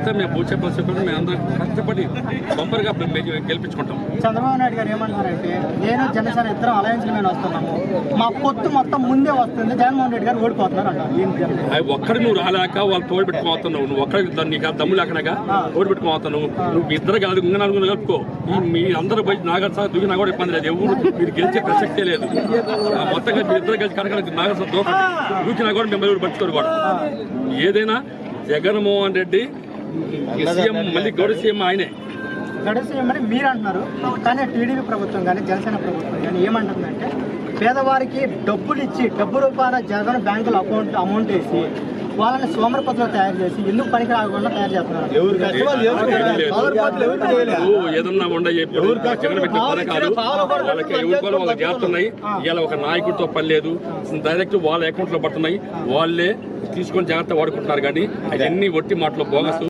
మేము పూజ చెప్పాలి మేము అందరం కష్టపడి బంపర్గా గెలిపించుకుంటాం. చంద్రబాబు నాయుడు గారు ఏమంటారంటే నేను జనసేన ఇద్దరం అలయన్స్ మేము వస్తున్నాము, మా పొత్తు మొత్తం ముందే వస్తుంది, జగన్మోహన్ రెడ్డి గారు ఓడిపోతున్నారు అంటారు. అవి ఒక్కడి నువ్వు రాలేక వాళ్ళు తోడు పెట్టుకోతున్నావు, నువ్వు ఒక్కడి నీకు దమ్ము లేకనాక తోడు పెట్టుకోతున్నావు. నువ్వు ఇద్దరు కాదు ఇంకా నలుగురు కలుపుకో, మీ అందరూ పోయి నాగర్ దూకినా కూడా ఇబ్బంది లేదు, ఎవరు మీరు గెలిచే ప్రసక్తే లేదు. మొత్తంగా మీరు ఇద్దరు కలిసి కనుక నాగర్ దూకినా కూడా మిమ్మల్ని ఎవరు పట్టుకోరు కూడా. ఏదైనా జగన్మోహన్ రెడ్డి సీఎం, మళ్ళీ గౌరవ సీఎం ఆయనే. గౌరవ సీఎం అని మీరు అంటున్నారు, కానీ టీడీపీ ప్రభుత్వం కానీ జనసేన ప్రభుత్వం కానీ ఏమంటుందంటే పేదవారికి డబ్బులు ఇచ్చి డబ్బు రూపాయల జగన్ బ్యాంకులో అమౌంట్ వేసి వాళ్ళని సోమరపత్రులు తయారు చేసి ఎందుకు పనికి రాకుండా తయారు చేస్తున్నారు. ఏదన్నా ఉండయి జగన్ పెట్టిన పథకాలు వాళ్ళకి ఎవరికోలో వాళ్ళకి చేస్తున్నాయి. ఇలా ఒక నాయకుడితో పని లేదు, డైరెక్ట్ వాళ్ళ అకౌంట్ లో పడుతున్నాయి, వాళ్ళే తీసుకొని జాగ్రత్త వాడుకుంటున్నారు. కానీ అవన్నీ ఒట్టి మాటలు బోగస్.